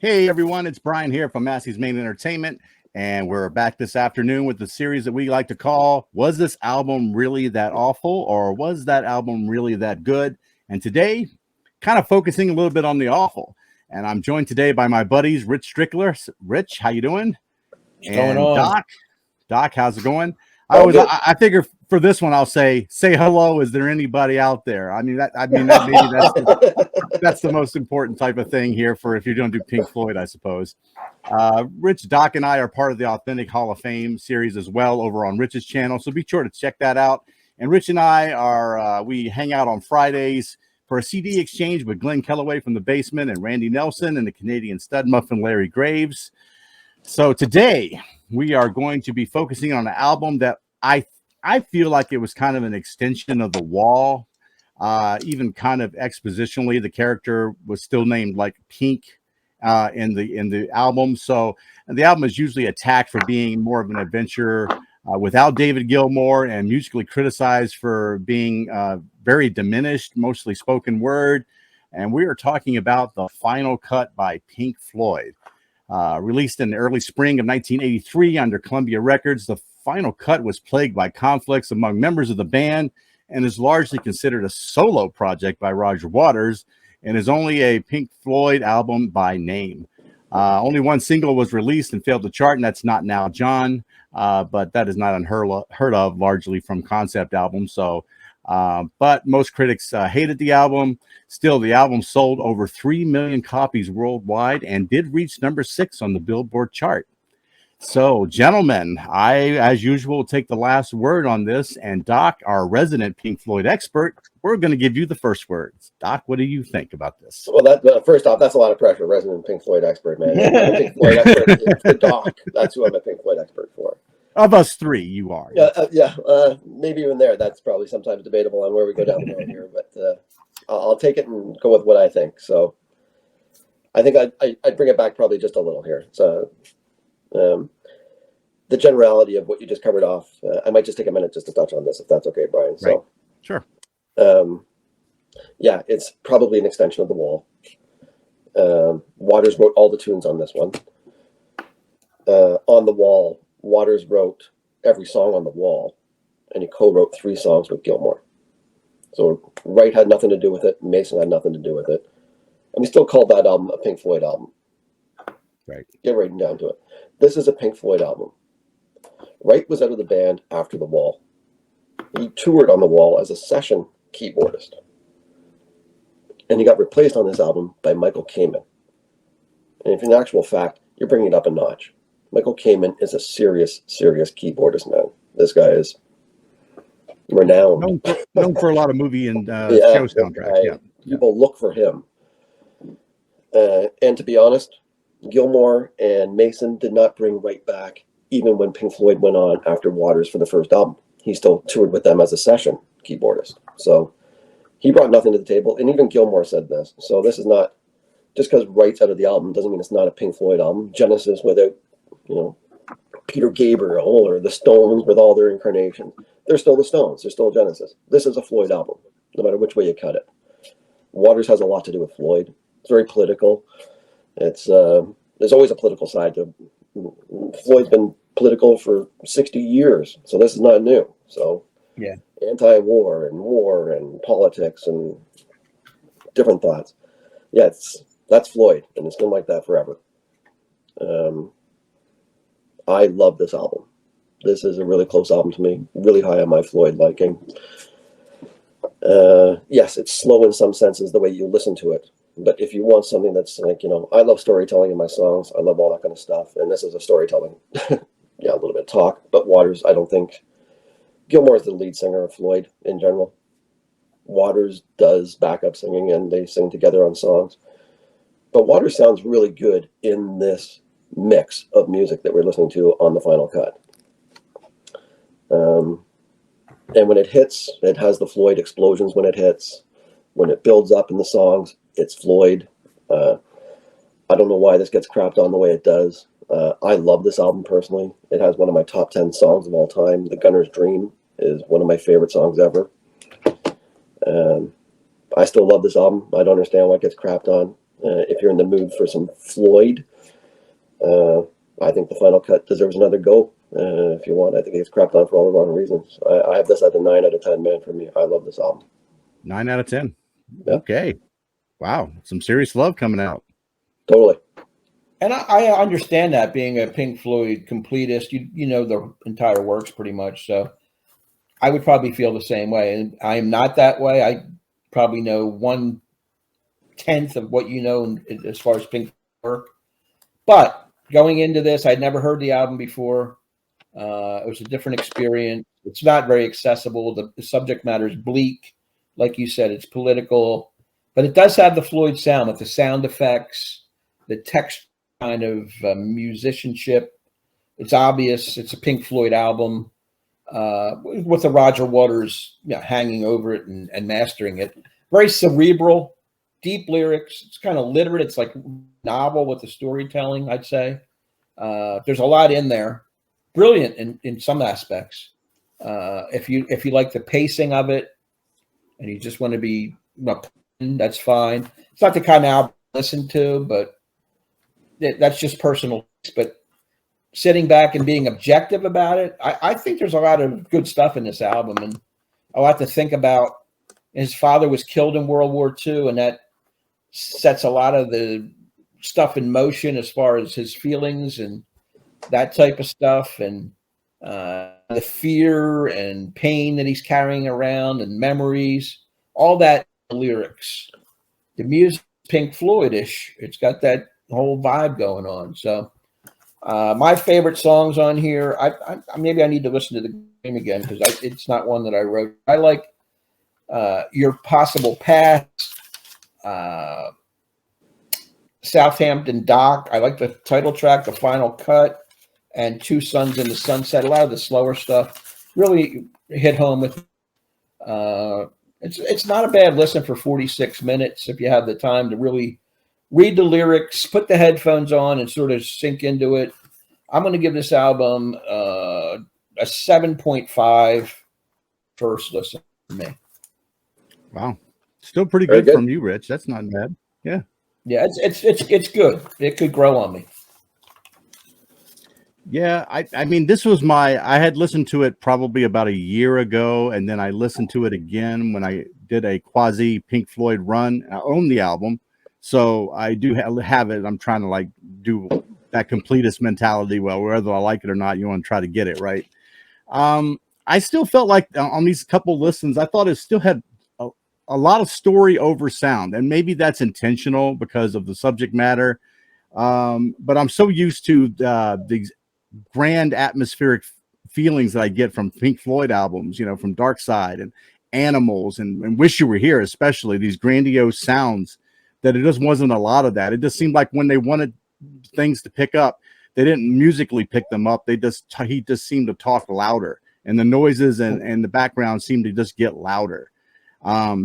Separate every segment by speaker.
Speaker 1: Hey everyone, it's Brian here from Massey's Main Entertainment, and we're back this afternoon with the series that we like to call Was This Album Really That Awful, or Was That Album Really That Good? And today, kind of focusing a little bit on the awful. And I'm joined today by my buddies, Rich Strickler. Rich, how you doing?
Speaker 2: What's going on?
Speaker 1: Doc, how's it going? I figure for this one, I'll say hello. Is there anybody out there? Maybe that's the most important type of thing here for if you're going to do Pink Floyd, I suppose. Rich, Doc, and I are part of the Authentic Hall of Fame series as well over on Rich's channel, so be sure to check that out. And Rich and I are we hang out on Fridays for a CD exchange with Glenn Kellaway from The Basement and Randy Nelson and the Canadian stud muffin Larry Graves. So today we are going to be focusing on an album that I feel like it was kind of an extension of The Wall. Even kind of expositionally, the character was still named like Pink in the album. So the album is usually attacked for being more of an adventure without David Gilmour, and musically criticized for being very diminished, mostly spoken word. And we are talking about The Final Cut by Pink Floyd. Released in the early spring of 1983 under Columbia Records, The Final Cut was plagued by conflicts among members of the band and is largely considered a solo project by Roger Waters and is only a Pink Floyd album by name. Only one single was released and failed to chart, and that's Not Now, John, but that is not unheard of, largely from concept albums. So, but most critics hated the album. Still, the album sold over 3 million copies worldwide and did reach number 6 on the Billboard chart. So, gentlemen, I, as usual, take the last word on this. And Doc, our resident Pink Floyd expert, we're going to give you the first words. Doc, what do you think about this?
Speaker 3: Well, first off, that's a lot of pressure. Resident Pink Floyd expert, man. I'm a Pink Floyd expert. It's the Doc. That's who I'm a Pink Floyd expert for.
Speaker 1: Of us three, you are.
Speaker 3: Maybe even there. That's probably sometimes debatable on where we go down the road here. But I'll take it and go with what I think. So I think I'd bring it back probably just a little here. So the generality of what you just covered off, I might just take a minute just to touch on this, if that's okay, Brian. So,
Speaker 1: right. Sure.
Speaker 3: Yeah, it's probably an extension of The Wall. Waters wrote all the tunes on this one. On The Wall, Waters wrote every song on The Wall, and he co-wrote 3 songs with Gilmour. So Wright had nothing to do with it. Mason had nothing to do with it. And we still call that album a Pink Floyd album.
Speaker 1: Right.
Speaker 3: Get right down to it. This is a Pink Floyd album. Wright was out of the band after The Wall. He toured on The Wall as a session keyboardist. And he got replaced on this album by Michael Kamen. And if in actual fact, you're bringing it up a notch. Michael Kamen is a serious keyboardist, man. This guy is renowned.
Speaker 1: Known for a lot of movie and show soundtracks.
Speaker 3: People look for him. And to be honest, Gilmour and Mason did not bring Wright back even when Pink Floyd went on after Waters for the first album. He still toured with them as a session keyboardist. So he brought nothing to the table. And even Gilmour said this. So this is not, just because Wright's out of the album doesn't mean it's not a Pink Floyd album. Genesis without, Peter Gabriel or the Stones with all their incarnations. They're still the Stones. They're still Genesis. This is a Floyd album, no matter which way you cut it. Waters has a lot to do with Floyd. It's very political. It's there's always a political side to Floyd's been political for 60 years, so this is not new. So
Speaker 2: yeah,
Speaker 3: anti-war and politics and different thoughts. Yeah, that's Floyd, and it's been like that forever. I love this album. This is a really close album to me, really high on my Floyd liking. Yes, it's slow in some senses the way you listen to it. But if you want something that's like, I love storytelling in my songs. I love all that kind of stuff. And this is a storytelling. Yeah, a little bit of talk. But Waters, I don't think. Gilmour is the lead singer of Floyd in general. Waters does backup singing and they sing together on songs. But Waters sounds really good in this mix of music that we're listening to on The Final Cut. And when it hits, it has the Floyd explosions when it hits. When it builds up in the songs, it's Floyd. I don't know why this gets crapped on the way it does. I love this album personally. It has one of my top 10 songs of all time. The Gunner's Dream is one of my favorite songs ever. I still love this album. I don't understand why it gets crapped on. If you're in the mood for some Floyd, I think The Final Cut deserves another go. If you want, I think it's crapped on for all the wrong reasons. I have this at a 9 out of 10, man. For me, I love this album.
Speaker 1: 9 out of 10.
Speaker 3: Yeah.
Speaker 1: Okay. Wow. Some serious love coming out.
Speaker 3: Totally.
Speaker 2: And I understand that, being a Pink Floyd completist, you know the entire works pretty much. So I would probably feel the same way. And I am not that way. I probably know 1/10 of what you know as far as Pink work. But going into this, I'd never heard the album before. It was a different experience. It's not very accessible. The subject matter is bleak. Like you said, it's political. But it does have the Floyd sound with the sound effects, the text kind of musicianship. It's obvious. It's a Pink Floyd album with the Roger Waters hanging over it and mastering it. Very cerebral, deep lyrics. It's kind of literate. It's like novel with the storytelling, I'd say. There's a lot in there. Brilliant in some aspects. If you like the pacing of it and you just want to be, that's fine. It's not the kind of album I listen to, but that's just personal. But sitting back and being objective about it, I think there's a lot of good stuff in this album and a lot to think about. His father was killed in World War II, and that sets a lot of the stuff in motion as far as his feelings and that type of stuff, and the fear and pain that he's carrying around and memories, all that lyrics. The music, Pink Floyd-ish. It's got that whole vibe going on. So my favorite songs on here, I maybe I need to listen to the game again because it's not one that I wrote. I like Your Possible Past, Southampton Dock. I like the title track, The Final Cut, and Two Suns in the Sunset. A lot of the slower stuff really hit home with. It's not a bad listen for 46 minutes if you have the time to really read the lyrics, put the headphones on, and sort of sink into it. I'm going to give this album a 7.5 first listen for me.
Speaker 1: Wow, still pretty good from you, Rich. That's not bad. Yeah.
Speaker 2: Yeah, it's good. It could grow on me.
Speaker 1: Yeah, I mean, this was I had listened to it probably about a year ago, and then I listened to it again when I did a quasi Pink Floyd run. I own the album, so I do have it. I'm trying to do that completist mentality. Well, whether I like it or not, you want to try to get it right. I still felt like on these couple listens, I thought it still had a lot of story over sound, and maybe that's intentional because of the subject matter. But I'm so used to these grand atmospheric feelings that I get from Pink Floyd albums, from Dark Side and Animals and Wish You Were Here, especially these grandiose sounds, that it just wasn't a lot of that. It just seemed like when they wanted things to pick up, they didn't musically pick them up. He just seemed to talk louder, and the noises and the background seemed to just get louder.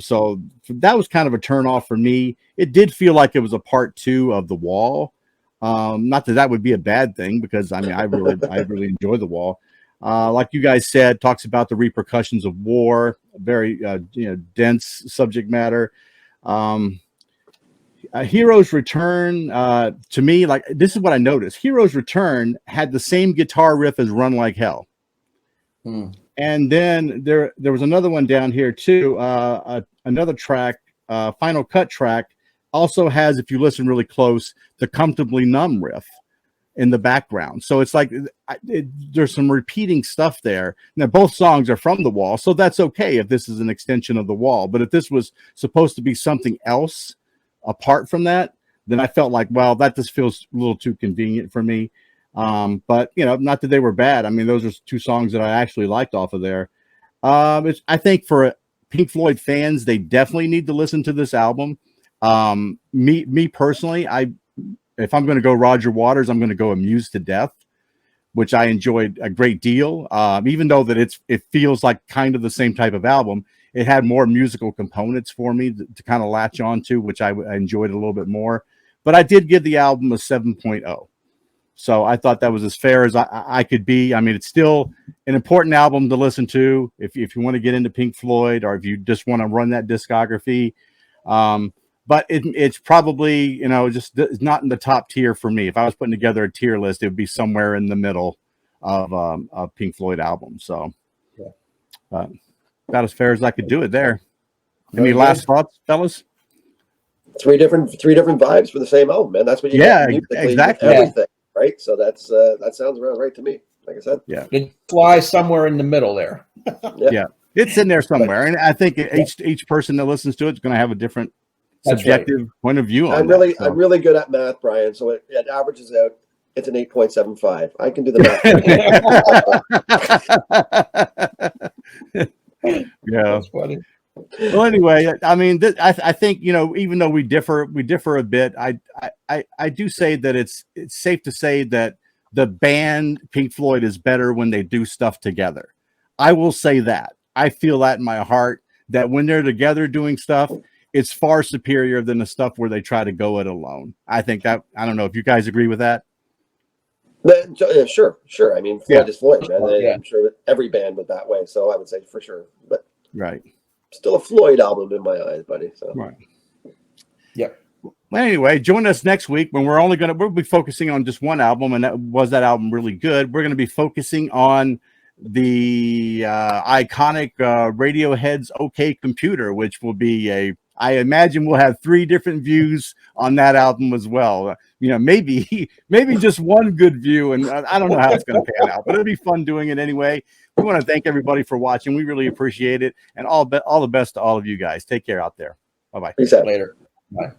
Speaker 1: So that was kind of a turn off for me. It did feel like it was a part 2 of The Wall. Not that would be a bad thing, because I mean, I really enjoy The Wall. Like you guys said, talks about the repercussions of war, very dense subject matter. Hero's Return, to me, this is what I noticed. Hero's Return had the same guitar riff as Run Like Hell. And then there was another one down here too. Another track, Final Cut track, also has, if you listen really close, the Comfortably Numb riff in the background. So it's like there's some repeating stuff there. Now both songs are from The Wall, so that's okay if this is an extension of The Wall. But if this was supposed to be something else apart from that, then I felt like, well, that just feels a little too convenient for me. But not that they were bad. I mean, those are 2 songs that I actually liked off of there. I think for Pink Floyd fans, they definitely need to listen to this album. Me personally, if I'm going to go Roger Waters, I'm going to go Amused to Death, which I enjoyed a great deal. Even though that it feels like kind of the same type of album, it had more musical components for me to kind of latch on to, which I enjoyed a little bit more. But I did give the album a 7.0. So I thought that was as fair as I could be. I mean, it's still an important album to listen to if you want to get into Pink Floyd, or if you just want to run that discography. but it's probably, you know, just not in the top tier for me. If I was putting together a tier list, it would be somewhere in the middle of a Pink Floyd album. So about as fair as I could do it there. Any last thoughts, fellas?
Speaker 3: Three different vibes for the same album, man. That's what you get musically with everything, right? So that sounds about right to me. Like I said,
Speaker 2: it flies somewhere in the middle there.
Speaker 1: It's in there somewhere, and I think each person that listens to it is going to have a different subjective point of view on
Speaker 3: I'm really good at math, Brian. So it averages out. It's an 8.75. I can do the
Speaker 1: math. Yeah,
Speaker 2: that's funny.
Speaker 1: Well, anyway, I mean, I think, you know, even though we differ a bit, I do say that it's safe to say that the band Pink Floyd is better when they do stuff together. I will say that. I feel that in my heart, that when they're together doing stuff, it's far superior than the stuff where they try to go it alone. I think that, I don't know if you guys agree with that.
Speaker 3: Sure. I mean, Floyd is Floyd, man. I'm sure that every band was that way. So I would say for sure, but still a Floyd album in my eyes, buddy. So
Speaker 1: Well, anyway, join us next week when we'll be focusing on just one album, and that album really good? We're going to be focusing on the iconic Radiohead's OK Computer, which will be I imagine we'll have 3 different views on that album as well. You know, maybe just one good view, and I don't know how it's going to pan out, but it'll be fun doing it anyway. We want to thank everybody for watching. We really appreciate it, and all the best to all of you guys. Take care out there. Bye-bye.
Speaker 3: Peace out.
Speaker 2: Later. Bye.